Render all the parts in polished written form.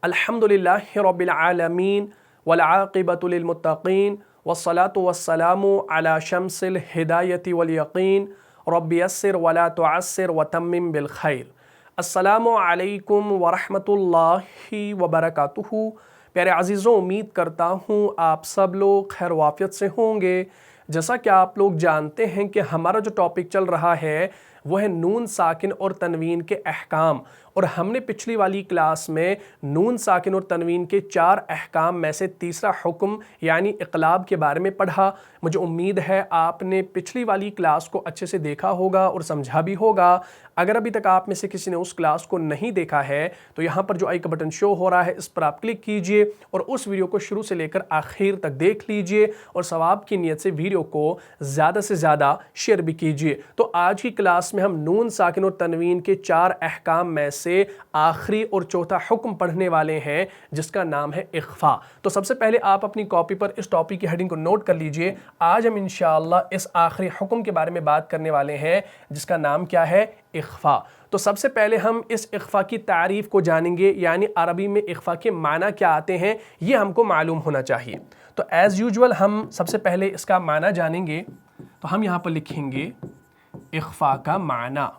अल्हम्दुलिल्लाहि रब्बिल आलमीन वल आक़िबतु लिल मुत्तक़ीन वस्सलातु वस्सलामु अला शम्सिल हिदायति वल यक़ीन रब्बि यस्सिर वला तुअस्सिर वतम्मिम बिल खैर। अस्सलामु अलैकुम वरहमतुल्लाहि वबरकातुहू। प्यारे अज़ीज़ों, उम्मीद करता हूँ आप सब लोग खैर वाफ़ियत से होंगे। जैसा कि आप लोग जानते हैं कि हमारा जो टॉपिक चल रहा है वो है नून साकिन और तनवीन के अहकाम, और हमने पिछली वाली क्लास में नून साकिन और तनवीन के 4 अहकाम में से तीसरा हुक्म यानी इक़लाब के बारे में पढ़ा। मुझे उम्मीद है आपने पिछली वाली क्लास को अच्छे से देखा होगा और समझा भी होगा। अगर अभी तक आप में से किसी ने उस क्लास को नहीं देखा है तो यहाँ पर जो आई का बटन शो हो रहा है इस पर आप क्लिक कीजिए और उस वीडियो को शुरू से लेकर आखिर तक देख लीजिए और सवाब की नीयत से वीडियो को ज़्यादा से ज़्यादा शेयर भी कीजिए। तो आज की क्लास में हम नून साकिन और तनवीन के 4 अहकाम में से आखिरी और चौथा हुक्म पढ़ने वाले हैं जिसका नाम है इख्फा। तो सबसे पहले आप अपनी कॉपी पर इस टॉपिक की हेडिंग को नोट कर लीजिए। आज हम इंशाअल्लाह इस आखिरी हुक्म के बारे में बात करने वाले हैं जिसका नाम क्या है, इख्फा। तो सबसे पहले हम इस इख्फा की तारीफ़ को जानेंगे, यानी अरबी में इख्फा के माना क्या आते हैं ये हमको मालूम होना चाहिए। तो एज़ यूजुअल हम सबसे पहले इसका माना जानेंगे। तो हम यहाँ पर लिखेंगे इख्फा का माना।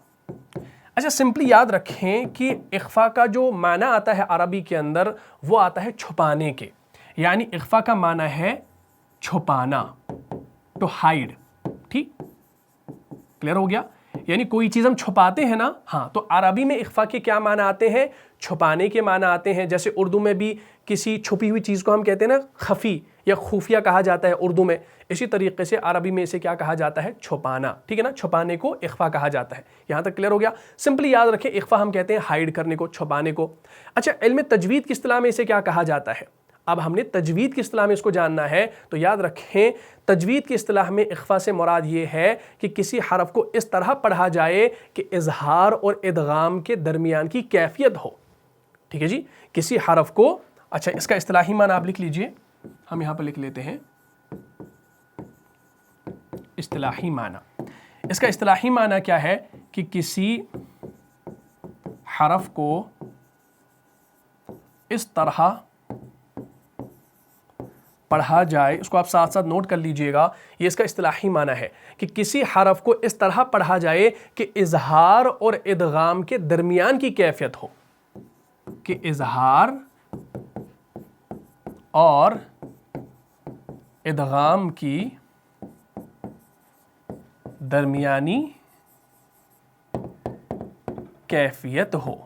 अच्छा, सिंपली याद रखें कि इख्फा का जो माना आता है अरबी के अंदर वो आता है छुपाने के, यानी इख्फा का माना है छुपाना, टू हाइड। ठीक, क्लियर हो गया? यानी कोई चीज़ हम छुपाते हैं ना, हाँ, तो अरबी में इख्फा के क्या माना आते हैं, छुपाने के माना आते हैं। जैसे उर्दू में भी किसी छुपी हुई चीज़ को हम कहते हैं ना खफ़ी या खुफिया कहा जाता है उर्दू में, इसी तरीके से अरबी में इसे क्या कहा जाता है, छुपाना। ठीक है ना, छुपाने को इख्फा कहा जाता है। यहाँ तक क्लियर हो गया? सिंपली याद रखें इख्फा हम कहते हैं हाइड करने को, छुपाने को। अच्छा, इल्म तजवीद की इस्तिलाह में इसे क्या कहा जाता है? अब हमने तजवीद की इस्तिलाह में इसको जानना है, तो याद रखें तजवीद की इस्तिलाह में इख्फा से मुराद ये है कि किसी हरफ को इस तरह पढ़ा जाए कि इजहार और इदगाम के दरमियान की कैफियत हो। ठीक है जी, किसी हरफ को, अच्छा इसका इस्तिलाही माना आप लिख लीजिए, हम यहाँ पर लिख लेते हैं इस्तिलाही माना। इसका इस्तिलाही माना क्या है कि किसी हरफ को इस तरह पढ़ा जाए, इसको आप साथ साथ नोट कर लीजिएगा, ये इसका इस्तिलाही माना है कि किसी हरफ को इस तरह पढ़ा जाए कि इजहार और इदगाम के दरमियान की कैफियत हो, कि इजहार और इदगाम की दरमियानी कैफियत हो।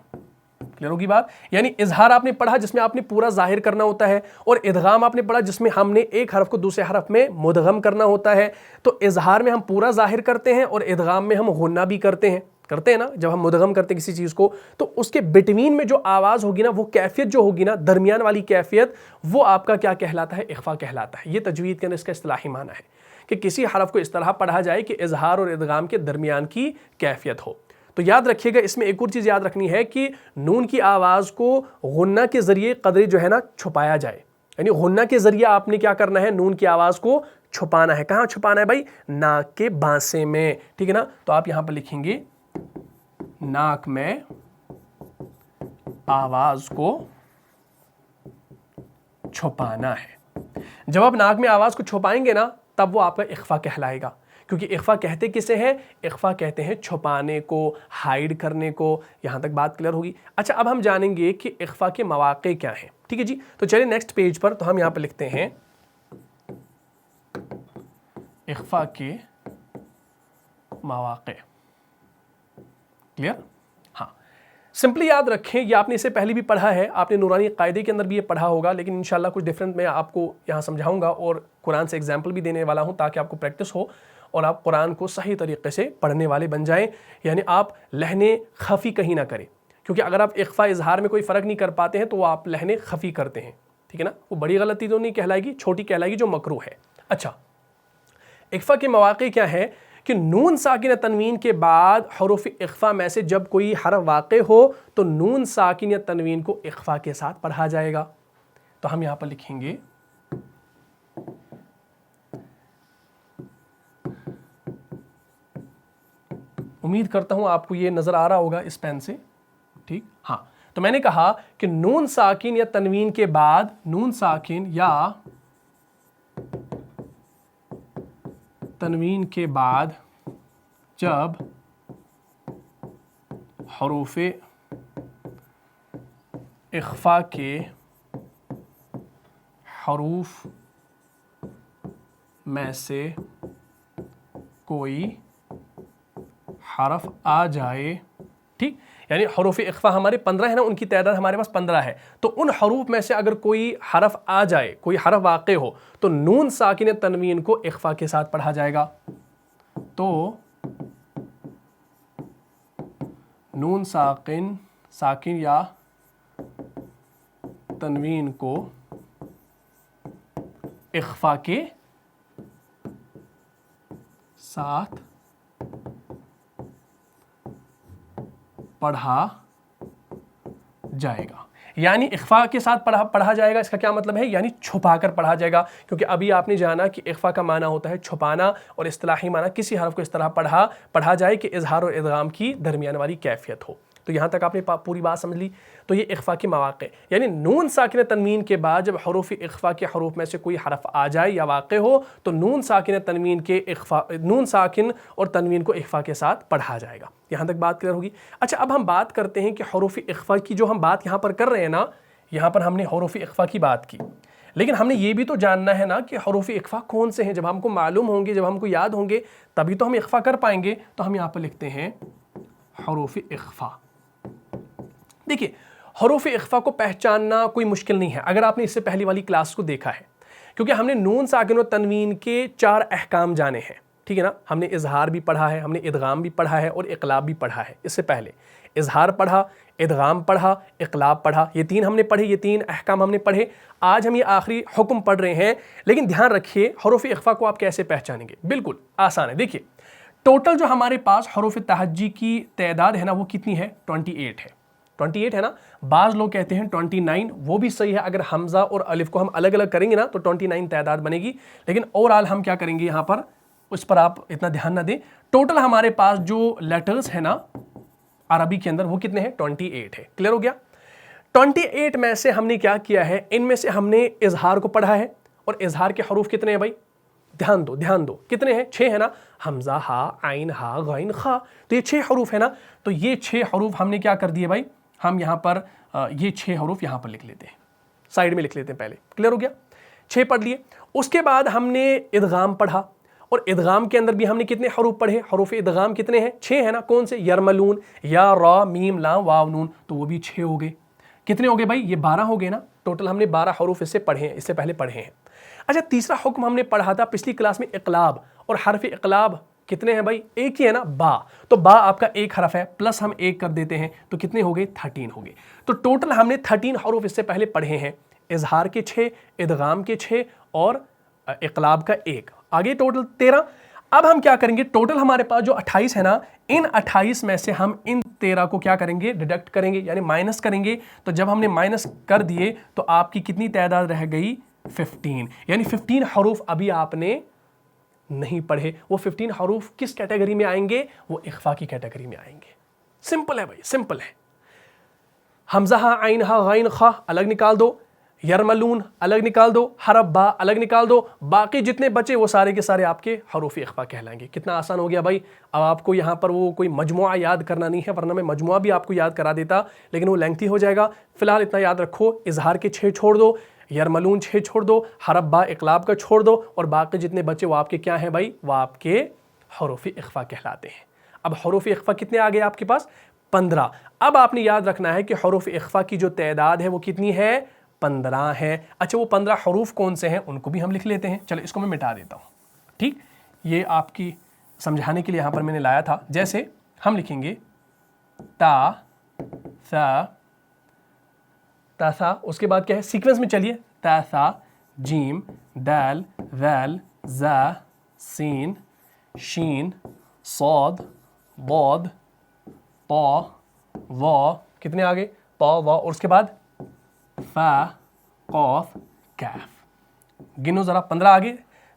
क्लियर होगी बात? यानी इजहार आपने पढ़ा जिसमें आपने पूरा जाहिर करना होता है, और इदगाम आपने पढ़ा जिसमें हमने एक हरफ को दूसरे हरफ में मुदगम करना होता है। तो इजहार में हम पूरा जाहिर करते हैं और इदगाम में हम गुन्ना भी करते हैं ना। जब हम मुदगम करते हैं किसी चीज़ को तो उसके बिटवीन में जो आवाज़ होगी ना, वो कैफियत जो होगी ना, दरमियान वाली कैफियत, वो आपका क्या कहलाता है, इख्फा कहलाता है। ये तजवीद के अंदर इसका इस्तिलाही माना है कि किसी हरफ को इस तरह पढ़ा जाए कि इजहार और इदगाम के दरमियान की कैफियत हो। तो याद रखिएगा, इसमें एक और चीज़ याद रखनी है कि नून की आवाज़ को गुन्ना के ज़रिए कदरी जो है ना छुपाया जाए, यानी गुन्ना के ज़रिए आपने क्या करना है, नून की आवाज़ को छुपाना है। कहाँ छुपाना है भाई? नाक के बांसे में। ठीक है ना, तो आप यहाँ पर लिखेंगे नाक में आवाज़ को छुपाना है। जब आप नाक में आवाज़ को छुपाएंगे ना तब वो आपका इख्फा कहलाएगा, क्योंकि इख्फा कहते किसे हैं? इख्फा कहते हैं छुपाने को, हाइड करने को। यहाँ तक बात क्लियर होगी? अच्छा, अब हम जानेंगे कि इख्फा के मवाक़े क्या हैं। ठीक है जी, तो चलिए नेक्स्ट पेज पर, तो हम यहाँ पर लिखते हैं इख्फा के मवाक़े। क्लियर? हाँ, सिंपली याद रखें, ये आपने इससे पहले भी पढ़ा है, आपने नूरानी कायदे के अंदर भी ये पढ़ा होगा, लेकिन इंशाल्लाह कुछ डिफरेंट मैं आपको यहाँ समझाऊंगा और कुरान से एग्जाम्पल भी देने वाला हूँ ताकि आपको प्रैक्टिस हो और आप कुरान को सही तरीके से पढ़ने वाले बन जाएं। यानी आप लहने खफ़ी कहीं ना करें, क्योंकि अगर आप इख्फा इजहार में कोई फ़र्क नहीं कर पाते हैं तो आप लहने खफ़ी करते हैं। ठीक है ना, वो बड़ी गलती तो नहीं कहलाएगी, छोटी कहलाएगी जो मकरूह है। अच्छा, इख्फा के मवाक़े क्या है कि नून साकिन या तनवीन के बाद हरूफ इख्फा में से जब कोई हरफ वाक़े हो तो नून साकिन या तनवीन को इख्फा के साथ पढ़ा जाएगा। तो हम यहाँ पर लिखेंगे उम्मीद करता हूँ आपको ये नज़र आ रहा होगा इस पेन से। ठीक, हाँ, تو میں نے کہا کہ نون ساکن یا تنوین کے بعد، نون ساکن یا تنوین کے بعد جب حروف اخفا کے حروف میں سے کوئی حرف آ جائے، ٹھیک، یعنی حروف اخفا ہمارے 15 ہے نا، ان کی تعداد ہمارے پاس 15 ہے، تو ان حروف میں سے اگر کوئی حرف آ جائے، کوئی حرف واقع ہو، تو نون ساکن تنوین کو اخفا کے ساتھ پڑھا جائے گا. تو نون ساکن یا تنوین کو اخفا کے ساتھ پڑھا جائے گا. یعنی اخفا کے ساتھ پڑھا جائے گا، اس کا کیا مطلب ہے؟ یعنی چھپا کر پڑھا جائے گا، کیونکہ ابھی آپ نے جانا کہ اخفا کا معنی ہوتا ہے چھپانا، اور اصطلاحی معنی کسی حرف کو اس طرح پڑھا جائے کہ اظہار اور ادغام کی درمیان والی کیفیت ہو. تو یہاں تک آپ نے پوری بات سمجھ لی. تو یہ اخفا کے مواقع، یعنی نون ساکن تنوین کے بعد جب حروف اخفا کے حروف میں سے کوئی حرف آ جائے یا واقع ہو، تو نون ساکن اور تنوین کو اخفا کے ساتھ پڑھا جائے گا. یہاں تک بات کلیئر ہوگی. اچھا، اب ہم بات کرتے ہیں کہ حروف اخفا کی جو ہم بات یہاں پر کر رہے ہیں نا، یہاں پر ہم نے حروف اخفا کی بات کی، لیکن ہم نے یہ بھی تو جاننا ہے نا کہ حروف اخفا کون سے ہیں. جب ہم کو معلوم ہوں گے، جب ہم کو یاد ہوں گے، تبھی تو ہم اخفا کر پائیں گے. تو ہم یہاں پر لکھتے ہیں حروف اخفا. دیکھیے، حروف اخفا کو پہچاننا کوئی مشکل نہیں ہے اگر آپ نے اس سے پہلی والی کلاس کو دیکھا ہے، کیونکہ ہم نے نون ساکن و تنوین کے 4 احکام جانے ہیں، ٹھیک ہے نا. ہم نے اظہار بھی پڑھا ہے، ہم نے ادغام بھی پڑھا ہے، اور اقلاب بھی پڑھا ہے. اس سے پہلے اظہار پڑھا، ادغام پڑھا، اقلاب پڑھا، یہ 3 ہم نے پڑھے، یہ 3 احکام ہم نے پڑھے. آج ہم یہ آخری حکم پڑھ رہے ہیں. لیکن دھیان رکھیے، حروف اخفا کو آپ کیسے پہچانیں گے؟ بالکل آسان ہے. دیکھیے، ٹوٹل جو ہمارے پاس حروف تہجی کی تعداد ہے نا، وہ کتنی ہے؟ 28 ہے. 28 ہے نا. بعض لوگ کہتے ہیں 29، وہ بھی صحیح ہے. اگر حمزہ اور الف کو ہم الگ الگ کریں گے نا تو 29 تعداد بنے گی. لیکن اوورآل ہم کیا کریں گے یہاں پر، اس پر آپ اتنا دھیان نہ دیں. ٹوٹل ہمارے پاس جو لیٹرز ہیں نا عربی کے اندر، وہ کتنے ہیں؟ 28 ہے. کلیئر ہو گیا؟ 28 میں سے ہم نے کیا کیا ہے؟ ان میں سے ہم نے اظہار کو پڑھا ہے. اور اظہار کے حروف کتنے ہیں بھائی؟ دھیان دو کتنے ہیں؟ 6 ہے نا. حمزہ، ہا، عین، ہا، غین، خا. تو یہ 6 حروف ہے نا. تو یہ 6 حروف ہم نے کیا کر دیے بھائی؟ ہم یہاں پر یہ 6 حروف یہاں پر لکھ لیتے ہیں، سائیڈ میں لکھ لیتے ہیں پہلے. کلیئر ہو گیا؟ 6 پڑھ لیے. اس کے بعد ہم نے ادغام پڑھا، اور ادغام کے اندر بھی ہم نے کتنے حروف پڑھے؟ حروف ادغام کتنے ہیں؟ 6 ہے نا. کون سے؟ یرملون، یا، را، میم، لام، واو، نون. تو وہ بھی 6 ہو گئے. کتنے ہو گئے بھائی؟ یہ 12 ہو گئے نا. ٹوٹل ہم نے 12 حروف اس سے پڑھے ہیں، اس سے پہلے پڑھے ہیں. اچھا، تیسرا حکم ہم نے پڑھا تھا پچھلی کلاس میں، اقلاب. اور حرف اقلاب کتنے ہیں بھائی؟ ایک ہی ہے نا، با. تو با آپ کا ایک حرف ہے، پلس ہم ایک کر دیتے ہیں، تو کتنے ہو گئے؟ 13 ہو گئے. تو ٹوٹل ہم نے 13 حروف اس سے پہلے پڑھے ہیں. اظہار کے 6، ادغام کے 6، اور اقلاب کا 1. آگے ٹوٹل 13. اب ہم کیا کریں گے؟ ٹوٹل ہمارے پاس جو 28 ہے نا، ان 28 میں سے ہم ان 13 کو کیا کریں گے؟ ڈیڈکٹ کریں گے، یعنی مائنس کریں گے. تو جب ہم نے مائنس کر دیے تو آپ کی کتنی تعداد رہ گئی؟ 15. یعنی 15 حروف ابھی آپ نے نہیں پڑھے. وہ 15 حروف کس کیٹیگری میں آئیں گے؟ وہ اخفا کی کیٹیگری میں آئیں گے. سمپل ہے بھائی، سمپل ہے. حمزہ، ہا، عین، ہا، غین، خا الگ نکال دو، یرملون الگ نکال دو، حرف با الگ نکال دو. باقی جتنے بچے وہ سارے کے سارے آپ کے حروف اخفا کہلائیں گے. کتنا آسان ہو گیا بھائی. اب آپ کو یہاں پر وہ کوئی مجموعہ یاد کرنا نہیں ہے، ورنہ میں مجموعہ بھی آپ کو یاد کرا دیتا، لیکن وہ لینگتھی ہو جائے گا. فی الحال اتنا یاد رکھو، اظہار کے 6 چھوڑ دو، یرملون 6 چھوڑ دو، حرف با اقلاب کا چھوڑ دو، اور باقی جتنے بچے وہ آپ کے کیا ہیں بھائی؟ وہ آپ کے حروف اخفا کہلاتے ہیں. اب حروف اخفا کتنے آ گئے آپ کے پاس؟ 15. اب آپ نے یاد رکھنا ہے کہ حروف اخفا کی جو تعداد ہے وہ کتنی ہے؟ 15 ہے. اچھا، وہ 15 حروف کون سے ہیں ان کو بھی ہم لکھ لیتے ہیں. چلو اس کو میں مٹا دیتا ہوں. ٹھیک، یہ آپ کی سمجھانے کے لیے یہاں پر میں نے لایا تھا. جیسے ہم لکھیں گے تا، ثا، اس کے بعد کیا ہے؟ سیکوینس میں چلیے. تا، ثا، جیم، دال، ذال، زا، سین، شین، صاد، ضاد، طا، ظا. کتنے آگے؟ طا، ظا، اور اس کے بعد فا، قاف، کاف. گنو ذرا. 15 آگے.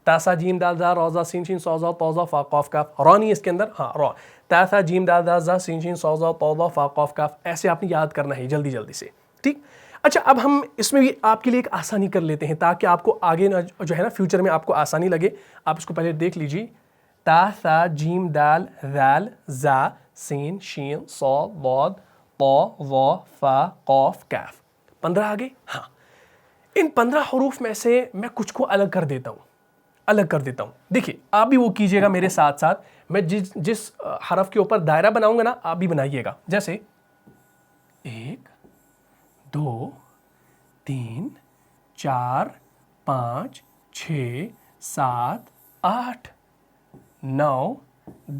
तासा जीम दाल ज़ा रोज़ा सीन शीन सौज़ा तौज़ा फ़ा क़ाफ़ काफ़, रॉ नहीं इसके अंदर, हाँ रॉ, तासा जीम दाल दाल ज़ा सीन शीन सौज़ा तौज़ा फ़ा क़ाफ़ काफ़, ऐसे आपने याद करना है जल्दी जल्दी से, ठीक। अच्छा, अब हम इसमें भी आपके लिए एक आसानी कर लेते हैं ताकि आपको आगे ना जो है ना फ्यूचर में आपको आसानी लगे। आप इसको पहले देख लीजिए, ता सा जीम दाल दाल ज़ा सीन शीन सौद बौद तौ वा फ़ा क़ाफ़ काफ़, 15 आ गए। हाँ, इन 15 हरूफ में से मैं कुछ को अलग कर देता हूँ, देखिए आप भी वो कीजिएगा मेरे साथ साथ। मैं जिस हरफ के ऊपर दायरा बनाऊंगा ना, आप भी बनाइएगा। जैसे 1 2 3 4 5 6 7 8 9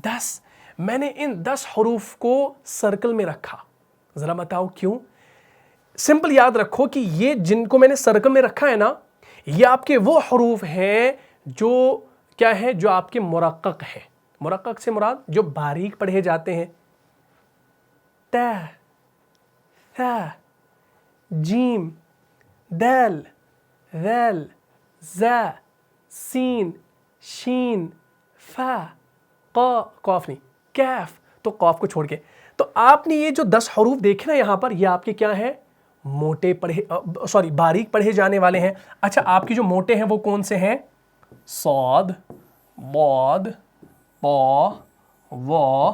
10, मैंने इन 10 हरूफ को सर्कल में रखा। ज़रा बताओ क्यों? सिंपल याद रखो कि ये जिनको मैंने सर्कल में रखा है ना, ये आपके वो हरूफ हैं जो क्या है, जो आपके मुरक्कक हैं। मुरक्कक से मुराद जो बारीक पढ़े जाते हैं, ता था जीम दाल दाल ज़ा सीन शीन फा क़ाफ़ नहीं, कैफ, तो क़ाफ़ को छोड़ के। तो आपने ये जो 10 हरूफ देखे ना यहाँ पर, ये आपके क्या हैं, मोटे पढ़े बारीक पढ़े जाने वाले हैं। अच्छा, आपके जो मोटे हैं वो कौन से हैं? सौद बौद पौ वा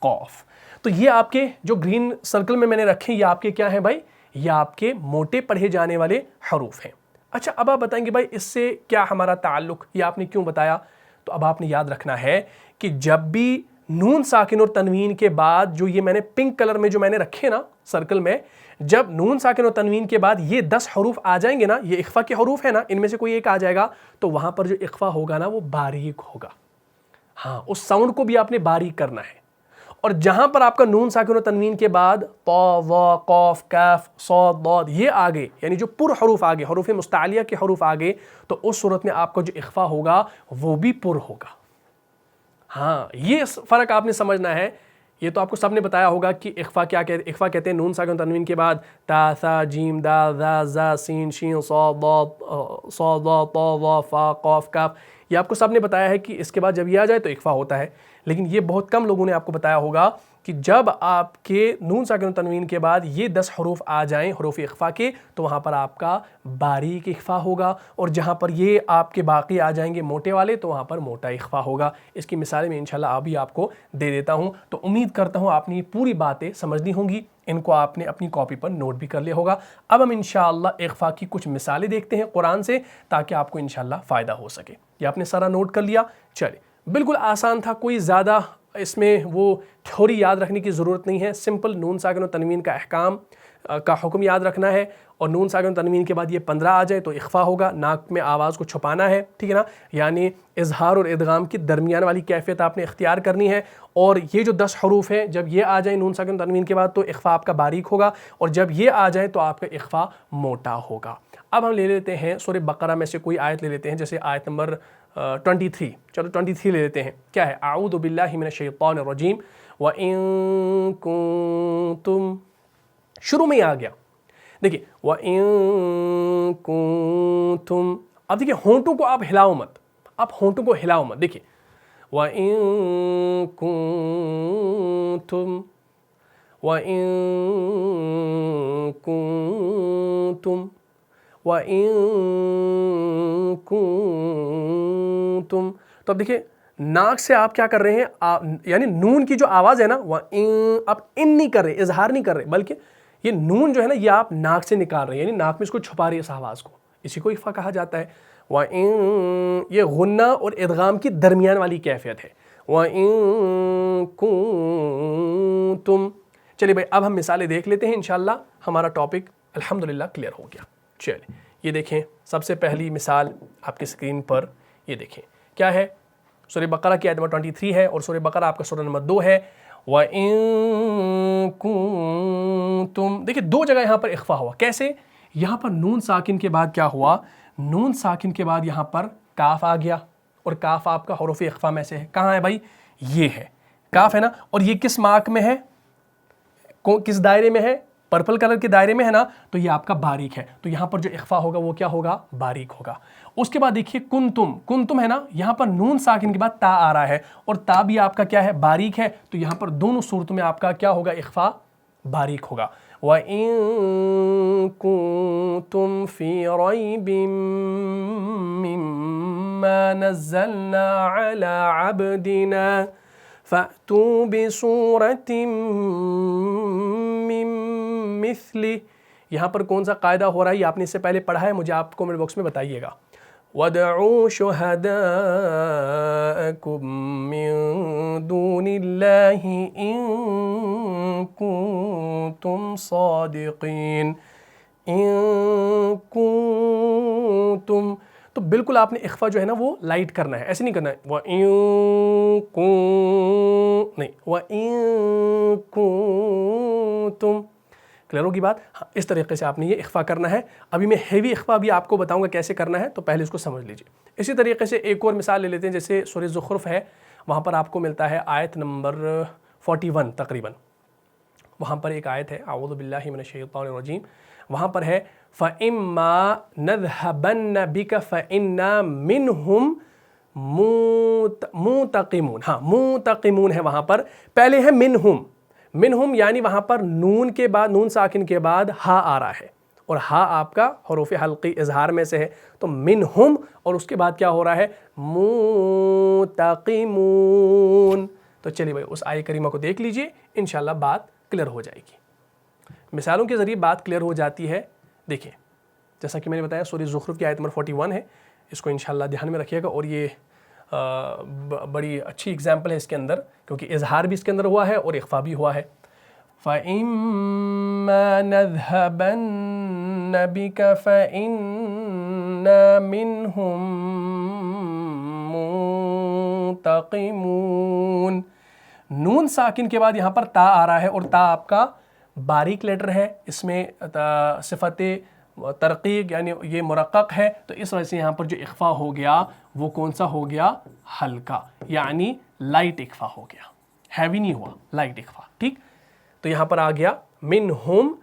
क़ाफ़। तो ये आपके जो ग्रीन सर्कल में मैंने रखे, ये आपके क्या हैं भाई, ये आपके मोटे पढ़े जाने वाले हरूफ हैं। अच्छा, अब आप बताएंगे भाई इससे क्या हमारा ताल्लुक, ये आपने क्यों बताया? तो अब आपने याद रखना है कि जब भी नून साकिन और तनवीन के बाद जो ये मैंने पिंक कलर में जो मैंने रखे ना सर्कल में, जब नून साकिन और तनवीन के बाद ये 10 हरूफ आ जाएंगे ना, ये इख्फा के हरूफ है ना, इनमें से कोई एक आ जाएगा, तो वहां पर जो इख्फा होगा ना वो बारीक होगा। हाँ, उस साउंड को भी आपने बारीक करना है। और जहां पर आपका नून साकिन और तनवीन के बाद तौ वा क़ाफ़ काफ़ सौद बौद ये आ गए, यानी जो पुर हरूफ आ गए, हरूफ मुस्तालिया के हरूफ आ गए, तो उस सूरत में आपका जो इख्फा होगा वो भी पुर होगा। हाँ, ये फ़र्क आपने समझना है। ये तो आपको सबने बताया होगा कि इख्फा क्या कहते हैं। इख्फा कहते हैं नून साकिन तनवीन के बाद ता सा जीम दाल ज़ा ज़ा सीन शीन सौद तौ वा फ़ा क़ाफ़ काफ़, ये आपको सबने बताया है कि इसके बाद जब ये आ जाए तो इख्फा होता है। लेकिन ये बहुत कम लोगों ने आपको बताया होगा कि जब आपके नून साकिन तनवीन के बाद ये 10 हरूफ आ जाएं हरूफ इख्फा के, तो वहाँ पर आपका बारीक इख्फा होगा, और जहाँ पर ये आपके बाकी आ जाएंगे मोटे वाले, तो वहाँ पर मोटा इख्फा होगा। इसकी मिसालें मैं इंशाल्लाह अभी आपको दे देता हूँ। तो उम्मीद करता हूँ आपने ये पूरी बातें समझ ली होंगी, इनको आपने अपनी कॉपी पर नोट भी कर लिया होगा। अब हम इंशाअल्लाह इख्फा की कुछ मिसालें देखते हैं कुरान से, ताकि आपको इंशाअल्लाह फ़ायदा हो सके। ये आपने सारा नोट कर लिया? चलिए, बिल्कुल आसान था, कोई ज़्यादा इसमें वो थ्योरी याद रखने की ज़रूरत नहीं है। सिंपल नून साकिन और तनवीन का अहकाम का हुक्म याद रखना है, और नून साकिन और तनवीन के बाद ये 15 आ जाए तो इख्फा होगा, नाक में आवाज़ को छुपाना है, ठीक है ना, यानी इजहार और इदगाम की दरमियान वाली कैफियत आपने इख्तियार करनी है। और ये जो 10 हरूफ हैं, जब ये आ जाए नून साकिन और तनवीन के बाद तो इख्फा आपका बारीक होगा, और जब ये आ जाए तो आपका इख्फा मोटा होगा। अब हम ले लेते हैं सूरह बकरा में से कोई आयत ले लेते हैं, जैसे आयत नंबर 23। चलो 23 ले लेते हैं। क्या है? आऊज़ु बिल्लाहि मिनश शैतानिर रजीम व इन कुंतुम, शुरू में ही आ गया। देखिए, व इन कुंतुम, अब देखिए होंठों को आप हिलाओ मत, आप होंठों को हिलाओ मत। देखिए, व इन कुंतुम व इन कुंतुम व इन कुंतुम। तो अब देखिए नाक से आप क्या कर रहे हैं, यानी नून की जो आवाज़ है ना, वह इन, आप इन नहीं कर रहे, इजहार नहीं कर रहे, बल्कि ये नून जो है ना, ये आप नाक से निकाल रहे हैं, यानी नाक में इसको छुपा रही है इस आवाज़ को। इसी को इख्फा कहा जाता है। वह इन, ये गुन्ना और इदगाम की दरमियान वाली कैफियत है। वह इन कुंतुम। चलिए भाई, अब हम मिसालें देख लेते हैं, इंशाअल्लाह हमारा टॉपिक अल्हम्दुलिल्लाह क्लियर हो गया। चलिए, ये देखें, सबसे पहली मिसाल आपकी स्क्रीन पर ये देखें, क्या है? सूरह बकरा की आयत नंबर 23 है, और सूरह बकरा आपका सूरह नंबर 2 है। व इन कुंतुम, देखिए दो जगह यहाँ पर इख्फा हुआ। कैसे? यहाँ पर नून साकिन के बाद क्या हुआ, नून साकिन के बाद यहाँ पर काफ आ गया, और काफ आपका हुरूफ इख्फा में से है। कहाँ है भाई? ये है, काफ है ना, और ये किस मार्क में है, किस दायरे में है? पर्पल कलर के दायरे में है ना, तो ये आपका बारीक है, तो यहाँ पर जो इख्फा होगा वो क्या होगा, बारीक होगा। उसके बाद देखिए कुंतुम है ना, यहाँ पर नून साकिन के बाद ता आ रहा है और ता भी आपका क्या है, बारीक है, तो यहाँ पर दोनों सूरतों में आपका क्या होगा, इख्फा बारीक होगा। व इन कुंतुम फी रैबिम मिम्मा नज़्ज़लना अला अब्दिना फ़अतू बिसूरतिम मिन मिस्लिही। यहाँ पर कौन सा कायदा हो रहा है, ये आपने इससे पहले पढ़ा है, मुझे आप कमेंट बॉक्स में बताइएगा। वदऊ शुहदाअकुम मिन दूनिल्लाहि इन कुंतुम सादिकीन, इन कुंतुम, तो बिल्कुल आपने इख्फा जो है ना वो लाइट करना है, ऐसे नहीं करना है व इन नहीं, व इन कुंतुम। क्लियर होगी बात? हाँ, इस तरीके से आपने ये इख्फा करना है। अभी मैं हेवी इख्फा भी आपको बताऊंगा कैसे करना है, तो पहले इसको समझ लीजिए। इसी तरीके से एक और मिसाल ले लेते हैं, जैसे सूरह ज़ुख़रुफ़ है, वहाँ पर आपको मिलता है आयत नंबर 41 तकरीबन। वहाँ पर एक आयत है, अऊज़ु बिल्लाहि मिनश शैतानिर रजीम, वहाँ पर है फ़इम्मा नज़हबन्न बिका फ़इन्ना मिनहुम मुंतक़िमून। हाँ, मुंतक़िमून है वहाँ पर, पहले है मिनहुम यानी वहाँ पर नून के बाद, नून साकिन के बाद हा आ रहा है, और हा आपका हरूफ हल्की इजहार में से है, तो मिनहुम, और उसके बाद क्या हो रहा है, मुंतक़िमून। तो चलिए भाई उस आयत करीमा को देख लीजिए, इंशाल्लाह बात क्लियर हो जाएगी। मिसालों के ज़रिए बात क्लियर हो जाती है। देखिए जैसा कि मैंने बताया सूरह ज़ुख़रुफ़ की आयत नंबर 41 है, इसको इंशाल्लाह ध्यान में रखिएगा, और ये बड़ी अच्छी एग्जाम्पल है इसके अंदर, क्योंकि इजहार भी इसके अंदर हुआ है और इख्फा भी हुआ है। फ़इम्मा नज़हबन्न बिका फ़इन्ना मिनहुम मुंतक़िमून। नून साकिन के बाद यहाँ पर ता आ रहा है, और ता आपका बारीक लेटर है, इसमें सिफ़ते तरक़ीक़ यानी ये मुरक़्क़ है, तो इस वजह से यहाँ पर जो इख्फा हो गया वो कौन सा हो गया, हल्का, यानी लाइट इख्फा हो गया, हैवी नहीं हुआ, लाइट इख्फा। ठीक, तो यहाँ पर आ गया मिनहुम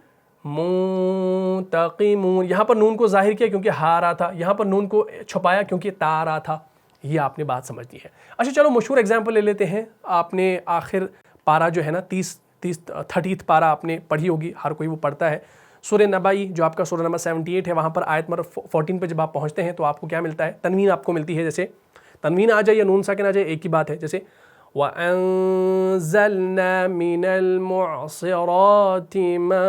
मुंतक़िमून। यहाँ पर नून को ज़ाहिर किया क्योंकि हा आ रहा था, यहाँ पर नून को छुपाया क्योंकि ता आ रहा था। ये आपने बात समझनी है। अच्छा चलो मशहूर एग्जाम्पल ले लेते हैं। आपने आखिर पारा जो है ना 30th पारा आपने पढ़ी होगी, हर कोई वो पढ़ता है। सूरह नबाई जो आपका सूरह नंबर 78 है, वहाँ पर आयत नंबर 14 पे जब आप पहुँचते हैं तो आपको क्या मिलता है, तनवीन आपको मिलती है। जैसे तनवीन आ जाए या नून साकिन आ जाए, एक ही बात है। जैसे वअंज़लना मिनल मुअसिराति माअन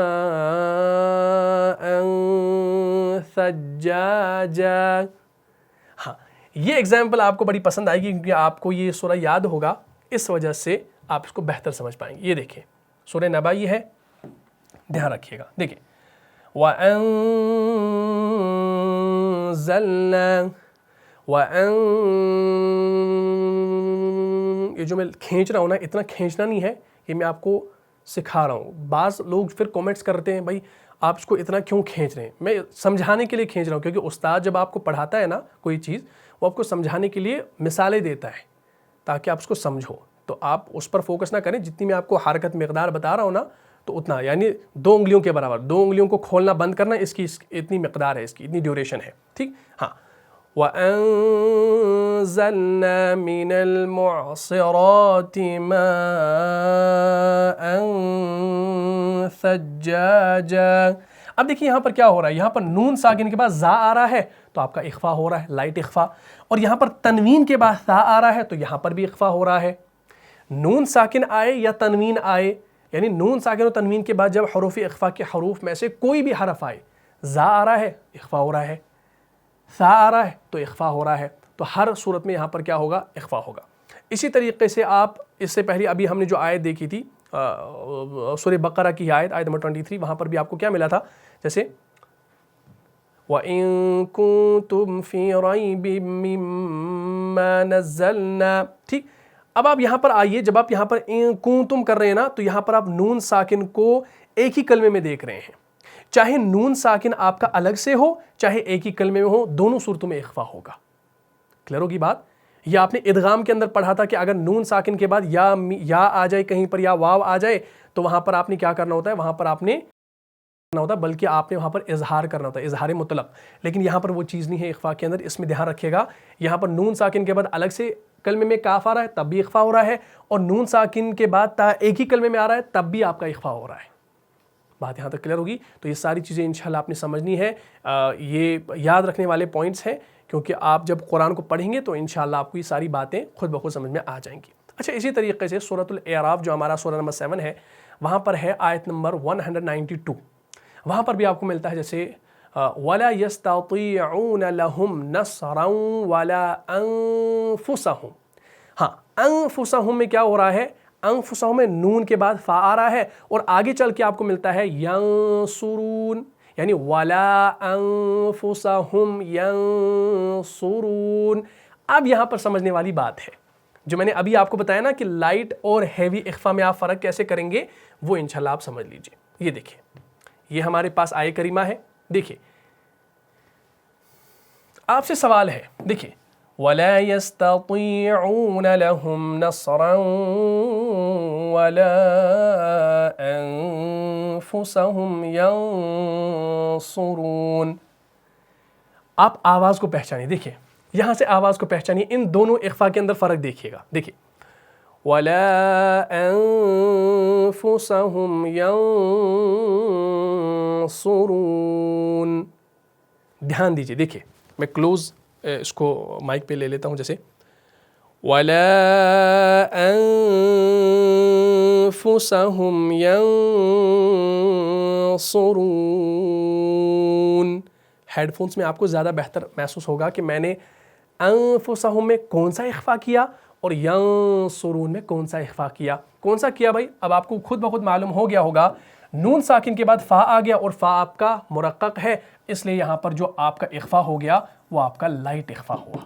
सज्जाजा। हाँ, ये एग्जाम्पल आपको बड़ी पसंद आएगी क्योंकि आपको ये सूरह याद होगा, इस वजह से आप इसको बेहतर समझ पाएंगे। ये देखिए सूरह नबाई है, ध्यान रखिएगा। देखिए ये जो मैं खींच रहा हूँ ना, इतना खींचना नहीं है, ये मैं आपको सिखा रहा हूँ। बाज़ लोग फिर कमेंट्स करते हैं भाई आप इसको इतना क्यों खींच रहे हैं। मैं समझाने के लिए खींच रहा हूँ, क्योंकि उस्ताद जब आपको पढ़ाता है ना कोई चीज़, वो आपको समझाने के लिए मिसालें देता है ताकि आप उसको समझो। तो आप उस पर फोकस ना करें, जितनी मैं आपको हरकत मकदार बता रहा हूँ ना, तो उतना, यानी 2 उंगलियों के बराबर, 2 उंगलियों को खोलना बंद करना, इसकी इतनी मकदार है, इसकी इतनी ड्यूरेशन है। ठीक, हाँ। वअंज़लना मिनल मुअसिराति माअन सज्जाजा। अब देखिए यहाँ पर क्या हो रहा है, यहाँ पर नून साकिन के बाद ज़ा आ रहा है तो आपका इख्फा हो रहा है, लाइट इख्फा, और यहाँ पर तनवीन के बाद सा आ रहा है तो यहाँ पर भी इख्फा हो रहा है। नून साकिन आए या तनवीन आए, यानी नून साकिन और तनवीन के बाद जब हरूफ इख्फा के हरूफ में से कोई भी हरफ आए, ज़ा आ रहा है इख्फा हो रहा है, सा आ रहा है तो इख्फा हो रहा है, तो हर सूरत में यहाँ पर क्या होगा, इख्फा होगा। इसी तरीके से आप इससे पहले अभी हमने जो आयत देखी थी सूरह बकरा की आयत नंबर 23, वहाँ पर भी आपको क्या मिला था, जैसे वइन कुंतुम फी रैबिम मिम्मा नज़्ज़लना। ठीक, अब आप यहाँ पर आइए, जब आप यहाँ पर कुंतुम कर रहे हैं ना, तो यहाँ पर आप नून साकिन को एक ही कलमे में देख रहे हैं। चाहे नून साकिन आपका अलग से हो, चाहे एक ही कलमे में हो, दोनों सूरतों में इख्फा होगा। क्लियर होगी बात? या आपने इदगाम के अंदर पढ़ा था कि अगर नून साकिन के बाद या आ जाए कहीं पर, या वाव आ जाए, तो वहाँ पर आपने क्या करना होता है, वहाँ पर आपने ہوتا بلکہ آپ نے وہاں پر اظہار کرنا ہوتا ہے، اظہار مطلق، لیکن یہاں پر وہ چیز نہیں ہے اخفا کے اندر. اس میں دھیان رکھیے گا یہاں پر نون ساکن کے بعد الگ سے کلمے میں کاف آ رہا ہے تب بھی اخفا ہو رہا ہے، اور نون ساکن کے بعد تا ایک ہی کلمے میں آ رہا ہے تب بھی آپ کا اخفا ہو رہا ہے. بات یہاں تک کلیئر ہوگی؟ تو یہ ساری چیزیں انشاءاللہ آپ نے سمجھنی ہے. یہ یاد رکھنے والے پوائنٹس ہیں کیونکہ آپ جب قرآن کو پڑھیں گے تو انشاءاللہ آپ کو یہ ساری باتیں خود بخود سمجھ میں آ جائیں گی. اچھا، اسی طریقے سے سورۃ الاعراف جو ہمارا سورہ نمبر 7 ہے، وہاں پر ہے آیت نمبر 192. وہاں پر بھی آپ کو ملتا ہے جیسے وَلَا يَسْتَطِيعُونَ لَهُمْ نَصْرًا وَلَا أَنفُسَهُمْ. ہاں، انفسہم میں کیا ہو رہا ہے؟ انفسہم میں نون کے بعد فا آ رہا ہے، اور آگے چل کے آپ کو ملتا ہے ینصرون، یعنی وَلَا أَنفُسَهُمْ يَنصُرُونَ. اب یہاں پر سمجھنے والی بات ہے جو میں نے ابھی آپ کو بتایا نا کہ لائٹ اور ہیوی اخفا میں آپ فرق کیسے کریں گے، وہ انشاءاللہ آپ سمجھ لیجئے. یہ دیکھیں، یہ ہمارے پاس آیہ کریمہ ہے. دیکھیں آپ سے سوال ہے، دیکھیں وَلَا يَسْتَطِيعُونَ لَهُمْ نَصْرًا وَلَا أَنفُسَهُمْ يَنصُرُونَ. آپ آواز کو پہچانیں. دیکھیں یہاں سے آواز کو پہچانیں، ان دونوں اخفا کے اندر فرق دیکھیے گا. دیکھیں وَلَا أَنفُسَهُمْ يَنصُرُونَ. دھیان دیجئے. دیکھیں میں کلوز اس کو مائک پہ لے لیتا ہوں، جیسے وَلَا أَنفُسَهُمْ يَنصُرُونَ. ہیڈ فونس میں آپ کو زیادہ بہتر محسوس ہوگا کہ میں نے انفسہم میں کون سا اخفا کیا اور ینصرون میں کون سا اخفا کیا. کون سا کیا بھائی؟ اب آپ کو خود بخود معلوم ہو گیا ہوگا. نون ساکن کے بعد فا آ گیا اور فا آپ کا مرقق ہے، اس لیے یہاں پر جو آپ کا اخفا ہو گیا وہ آپ کا لائٹ اخفا ہوا.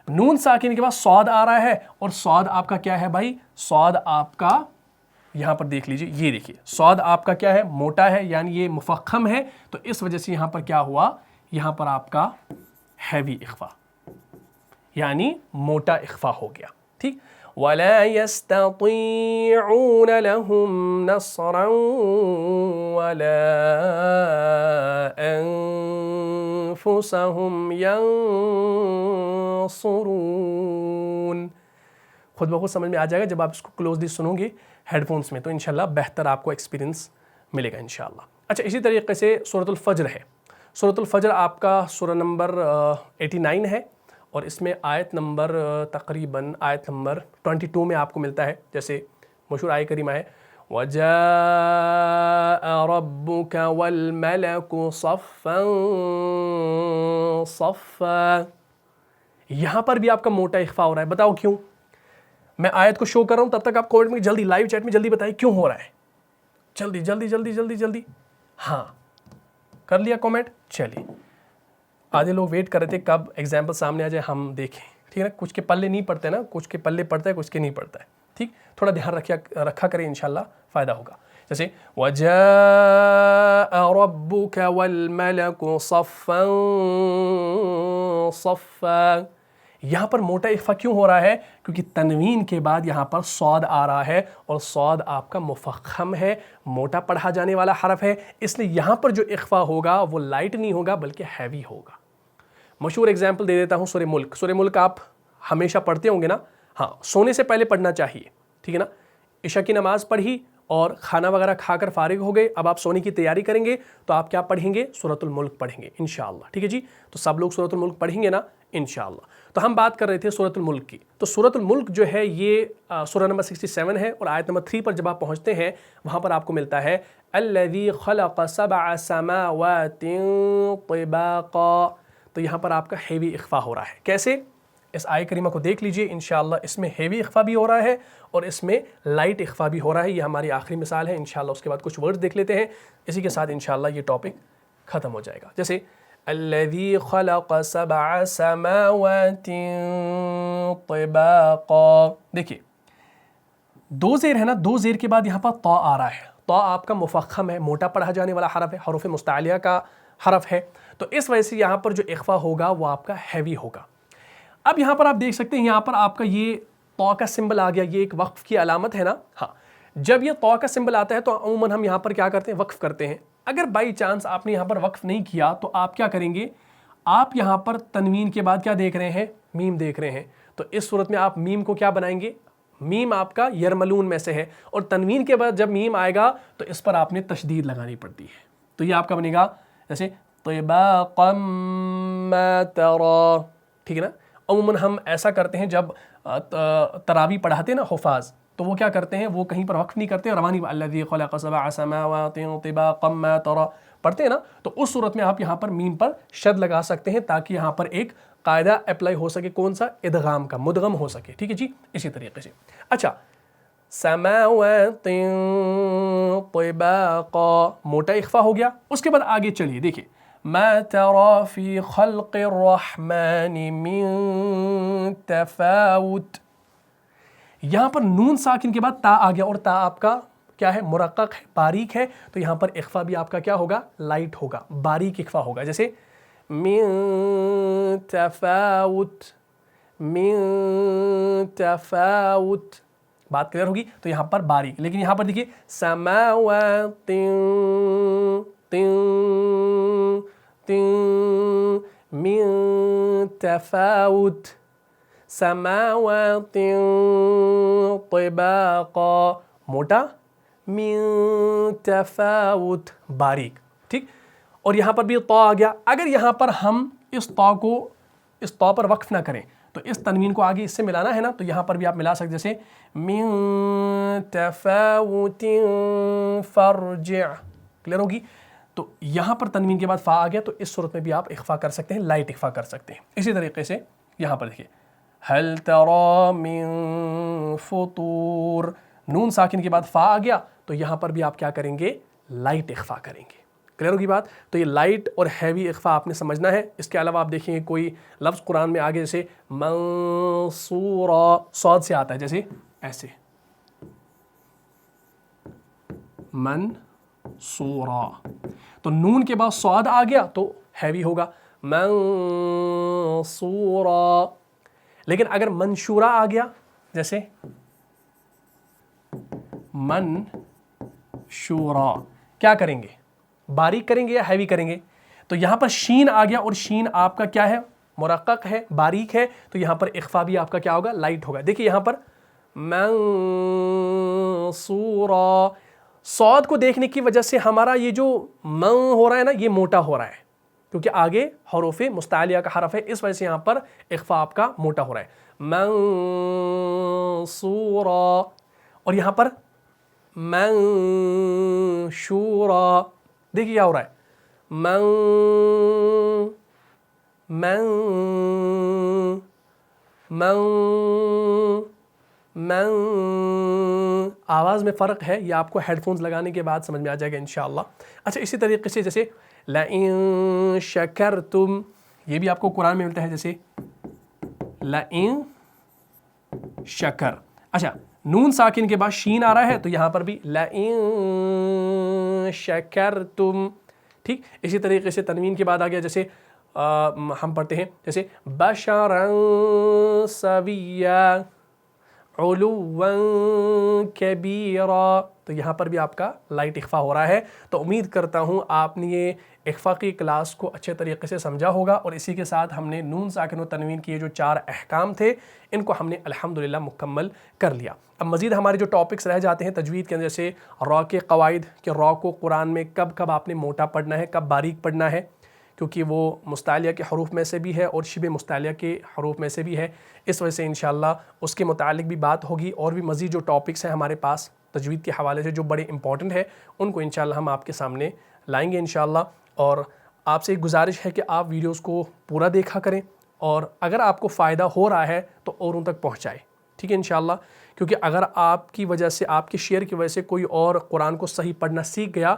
نون ساکن کے بعد صاد آ رہا ہے، اور صاد آپ کا کیا ہے بھائی؟ صاد آپ کا یہاں پر دیکھ لیجئے، یہ دیکھیے صاد آپ کا کیا ہے؟ موٹا ہے، یعنی یہ مفخم ہے، تو اس وجہ سے یہاں پر کیا ہوا؟ یہاں پر آپ کا ہیوی اخفا یعنی موٹا اخفا ہو گیا. ٹھیک. وَلَا يَسْتَطِيعُونَ لَهُمْ نَصْرًا وَلَا أَنفُسَهُمْ يَنصُرُونَ. خود بخود سمجھ میں آ جائے گا جب آپ اس کو کلوزلی سنو گے ہیڈ فونس میں، تو انشاءاللہ بہتر آپ کو ایکسپیرینس ملے گا انشاءاللہ. اچھا، اسی طریقے سے سورۃ الفجر ہے. سورۃ الفجر آپ کا سورہ نمبر 89 ہے، اور اس میں آیت نمبر تقریباً آیت نمبر 22 میں آپ کو ملتا ہے، جیسے مشہور آیہ کریمہ ہے وَجَاءَ رَبُّكَ وَالْمَلَكُ صَفًّا صَفًّا. یہاں پر بھی آپ کا موٹا اخفا ہو رہا ہے. بتاؤ کیوں؟ میں آیت کو شو کر رہا ہوں، تب تک آپ کومنٹ میں جلدی، لائیو چیٹ میں جلدی بتائیں کیوں ہو رہا ہے. جلدی جلدی جلدی جلدی جلدی. ہاں کر لیا کومنٹ؟ چلیے، آدھے لوگ ویٹ کر رہے تھے کب ایگزامپل سامنے آ جائے ہم دیکھیں. ٹھیک ہے نا، کچھ کے پلے نہیں پڑتے نا، کچھ کے پلے پڑتا ہے، کچھ کے نہیں پڑتا ہے. ٹھیک، تھوڑا دھیان رکھا کریں، انشاءاللہ فائدہ ہوگا. جیسے وَجَاءَ رَبُّكَ وَالْمَلَكُ صَفًّا صَفًّا. یہاں پر موٹا اخفا کیوں ہو رہا ہے؟ کیونکہ تنوین کے بعد یہاں پر صاد آ رہا ہے، اور صاد آپ کا مفخم ہے، موٹا پڑھا جانے والا حرف ہے، اس لیے یہاں پر جو اخفا ہوگا وہ لائٹ نہیں ہوگا بلکہ ہیوی ہوگا. مشہور ایگزامپل دے دیتا ہوں، سورہ ملک. سورہ ملک آپ ہمیشہ پڑھتے ہوں گے نا؟ ہاں، سونے سے پہلے پڑھنا چاہیے. ٹھیک ہے نا، عشاء کی نماز پڑھی اور کھانا وغیرہ کھا کر فارغ ہو گئے، اب آپ سونے کی تیاری کریں گے تو آپ کیا پڑھیں گے؟ سورۃ الملک پڑھیں گے انشاءاللہ. ٹھیک ہے جی، تو سب لوگ سورۃ الملک پڑھیں گے نا انشاءاللہ. تو ہم بات کر رہے تھے سورۃ الملک کی. تو سورۃ الملک جو ہے یہ سورہ نمبر 67 ہے، اور آیت نمبر 3 پر جب آپ پہنچتے ہیں وہاں پر آپ کو ملتا ہے الذی خلق سبع سماوات طباقا. تو یہاں پر آپ کا ہیوی اخفا ہو رہا ہے. کیسے؟ اس آیہ کریمہ کو دیکھ لیجئے انشاءاللہ. اس میں ہیوی اخفا بھی ہو رہا ہے اور اس میں لائٹ اخفا بھی ہو رہا ہے. یہ ہماری آخری مثال ہے انشاءاللہ. اس کے بعد کچھ ورڈز دیکھ لیتے ہیں، اسی کے ساتھ انشاءاللہ یہ ٹاپک ختم ہو جائے گا. جیسے الذی خلق سبع سماوات طباقا. دیکھیے دو زیر ہے نا، دو زیر کے بعد یہاں پر طا آ رہا ہے. طا آپ کا مفخم ہے، موٹا پڑھا جانے والا حرف ہے، حروف مستعلیہ کا حرف ہے، تو اس وجہ سے یہاں پر جو اخفا ہوگا وہ آپ کا ہیوی ہوگا. اب یہاں پر آپ دیکھ سکتے ہیں، یہاں پر آپ کا یہ طا کا سمبل آ گیا، یہ ایک وقف کی علامت ہے نا. ہاں، جب یہ طا کا سمبل آتا ہے تو عموماً ہم یہاں پر کیا کرتے ہیں؟ وقف کرتے ہیں. اگر بائی چانس آپ نے یہاں پر وقف نہیں کیا تو آپ کیا کریں گے، آپ یہاں پر تنوین کے بعد کیا دیکھ رہے ہیں، میم دیکھ رہے ہیں، تو اس صورت میں آپ میم کو کیا بنائیں گے، میم آپ کا یرملون میں سے ہے، اور تنوین کے بعد جب میم آئے گا تو اس پر آپ نے تشدید لگانی پڑتی ہے، تو یہ آپ کا بنے گا جیسے طباقا ما ترى، ٹھیک ہے نا۔ عموماً ہم ایسا کرتے ہیں جب تراویح پڑھاتے ہیں نا حفاظ، تو وہ کیا کرتے ہیں، وہ کہیں پر وقف نہیں کرتے، روانی الذی خلق سبع سماوات طباقا ما ترى پڑھتے ہیں نا، تو اس صورت میں آپ یہاں پر میم پر شد لگا سکتے ہیں تاکہ یہاں پر ایک قاعدہ اپلائی ہو سکے، کون سا، ادغام کا، مدغم ہو سکے، ٹھیک ہے جی، اسی طریقے سے۔ اچھا، سماوات طباقا موٹا اخفا ہو گیا، اس کے بعد آگے چلیے دیکھیں، ما ترى في خلق الرحمن من تفاوت، یہاں پر نون ساکن کے بعد تا آ گیا، اور تا آپ کا کیا ہے، مرقق ہے، باریک ہے، تو یہاں پر اخفا بھی آپ کا کیا ہوگا، لائٹ ہوگا، باریک اخفا ہوگا، جیسے من تفاوت، من تفاوت، بات کلیئر ہوگی، تو یہاں پر باریک، لیکن یہاں پر دیکھیے سماوات من تفاوت، سماوات طباقا موٹا، من تفاوت باریک، ٹھیک، اور یہاں پر بھی طا آ گیا۔ اگر یہاں پر ہم اس طا پر وقف نہ کریں تو اس تنوین کو آگے اس سے ملانا ہے نا، تو یہاں پر بھی آپ ملا سکتے، جیسے من تفاوت فرجع، کلیئر ہوگی، تو یہاں پر تنوین کے بعد فا آ گیا، تو اس صورت میں بھی آپ اخفا کر سکتے ہیں، لائٹ اخفا کر سکتے ہیں۔ اسی طریقے سے یہاں پر دیکھیے هل ترى من فطور، نون ساکن کے بعد فا آ گیا، تو یہاں پر بھی آپ کیا کریں گے، لائٹ اخفا کریں گے، کلیئر ہوگی بات۔ تو یہ لائٹ اور ہیوی اخفا آپ نے سمجھنا ہے۔ اس کے علاوہ آپ دیکھیں گے کوئی لفظ قرآن میں آگے جیسے منصورا، صاد سے آتا ہے، جیسے ایسے منصورا، تو نون کے بعد صاد آ گیا تو ہیوی ہوگا، منصورا، لیکن اگر منشورا آ گیا، جیسے منشورا، کیا کریں گے، باریک کریں گے یا ہیوی کریں گے، تو یہاں پر شین آ گیا، اور شین آپ کا کیا ہے، مرقق ہے، باریک ہے، تو یہاں پر اخفا بھی آپ کا کیا ہوگا، لائٹ ہوگا۔ دیکھیے یہاں پر منصورا، صاد کو دیکھنے کی وجہ سے ہمارا یہ جو من ہو رہا ہے نا، یہ موٹا ہو رہا ہے، کیونکہ آگے حروف مستعلیہ کا حرف ہے، اس وجہ سے یہاں پر اخفا آپ کا موٹا ہو رہا ہے، منصورا، اور یہاں پر منشورا، دیکھیے کیا ہو رہا ہے، من آواز میں فرق ہے، یہ آپ کو ہیڈ فونز لگانے کے بعد سمجھ میں آ جائے گا انشاءاللہ۔ اچھا، اسی طریقے سے جیسے لَإِن شَكَرْتُمْ، یہ بھی آپ کو قرآن میں ملتا ہے، جیسے لَإِن شکر، اچھا نون ساکن کے بعد شین آ رہا ہے، تو یہاں پر بھی لَإِن شَكَرْتُمْ، ٹھیک۔ اسی طریقے سے تنوین کے بعد آ گیا، جیسے ہم پڑھتے ہیں جیسے بَشَرًا سَوِيًّا عُلُوًّا كَبِيرًا، تو یہاں پر بھی آپ کا لائٹ اخفا ہو رہا ہے۔ تو امید کرتا ہوں آپ نے یہ اخفا کی کلاس کو اچھے طریقے سے سمجھا ہوگا، اور اسی کے ساتھ ہم نے نون ساکن و تنوین کے یہ جو 4 احکام تھے ان کو ہم نے الحمدللہ مکمل کر لیا۔ اب مزید ہمارے جو ٹاپکس رہ جاتے ہیں تجوید کے اندر، جیسے را کے قواعد، کہ را کو قرآن میں کب کب آپ نے موٹا پڑھنا ہے، کب باریک پڑھنا ہے، کیونکہ وہ مستعلیہ کے حروف میں سے بھی ہے اور شبہ مستعلیہ کے حروف میں سے بھی ہے، اس وجہ سے انشاءاللہ اس کے متعلق بھی بات ہوگی، اور بھی مزید جو ٹاپکس ہیں ہمارے پاس تجوید کے حوالے سے جو بڑے امپورٹنٹ ہے ان کو انشاءاللہ ہم آپ کے سامنے لائیں گے انشاءاللہ۔ اور آپ سے ایک گزارش ہے کہ آپ ویڈیوز کو پورا دیکھا کریں، اور اگر آپ کو فائدہ ہو رہا ہے تو اوروں تک پہنچائیں، ٹھیک ہے انشاءاللہ، کیونکہ اگر آپ کی وجہ سے، آپ کے شیئر کی وجہ سے کوئی اور قرآن کو صحیح پڑھنا سیکھ گیا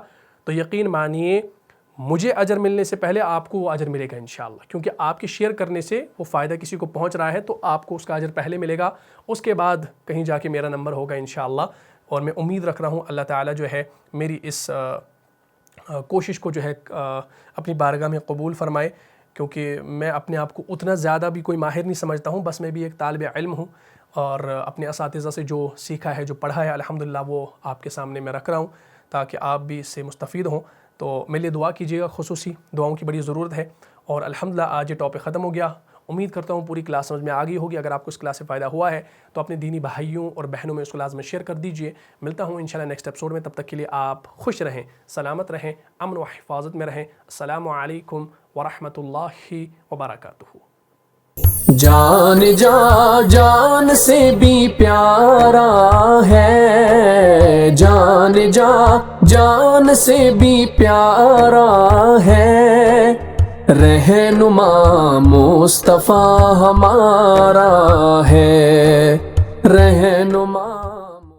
تو یقین مانیے مجھے اجر ملنے سے پہلے آپ کو وہ اجر ملے گا انشاءاللہ، کیونکہ آپ کے شیئر کرنے سے وہ فائدہ کسی کو پہنچ رہا ہے تو آپ کو اس کا اجر پہلے ملے گا، اس کے بعد کہیں جا کے میرا نمبر ہوگا انشاءاللہ۔ اور میں امید رکھ رہا ہوں اللہ تعالیٰ جو ہے میری اس کوشش کو جو ہے اپنی بارگاہ میں قبول فرمائے، کیونکہ میں اپنے آپ کو اتنا زیادہ بھی کوئی ماہر نہیں سمجھتا ہوں، بس میں بھی ایک طالب علم ہوں، اور اپنے اساتذہ سے جو سیکھا ہے، جو پڑھا ہے الحمدللہ وہ آپ کے سامنے میں رکھ رہا ہوں، تاکہ آپ بھی اس سے مستفید ہوں، تو میرے لیے دعا کیجیے گا، خصوصی دعاؤں کی بڑی ضرورت ہے۔ اور الحمدللہ آج یہ ٹاپک ختم ہو گیا، امید کرتا ہوں پوری کلاس سمجھ میں آ گئی ہوگی۔ اگر آپ کو اس کلاس سے فائدہ ہوا ہے تو اپنے دینی بھائیوں اور بہنوں میں اس کو لازم شیئر کر دیجئے۔ ملتا ہوں انشاءاللہ نیکسٹ ایپیسوڈ میں، تب تک کے لیے آپ خوش رہیں، سلامت رہیں، امن و حفاظت میں رہیں۔ السلام علیکم ورحمۃ اللہ وبرکاتہ۔ جان جان سے بھی پیارا ہے، جان سے بھی پیارا ہے، رہنما مصطفیٰ ہمارا ہے، رہنما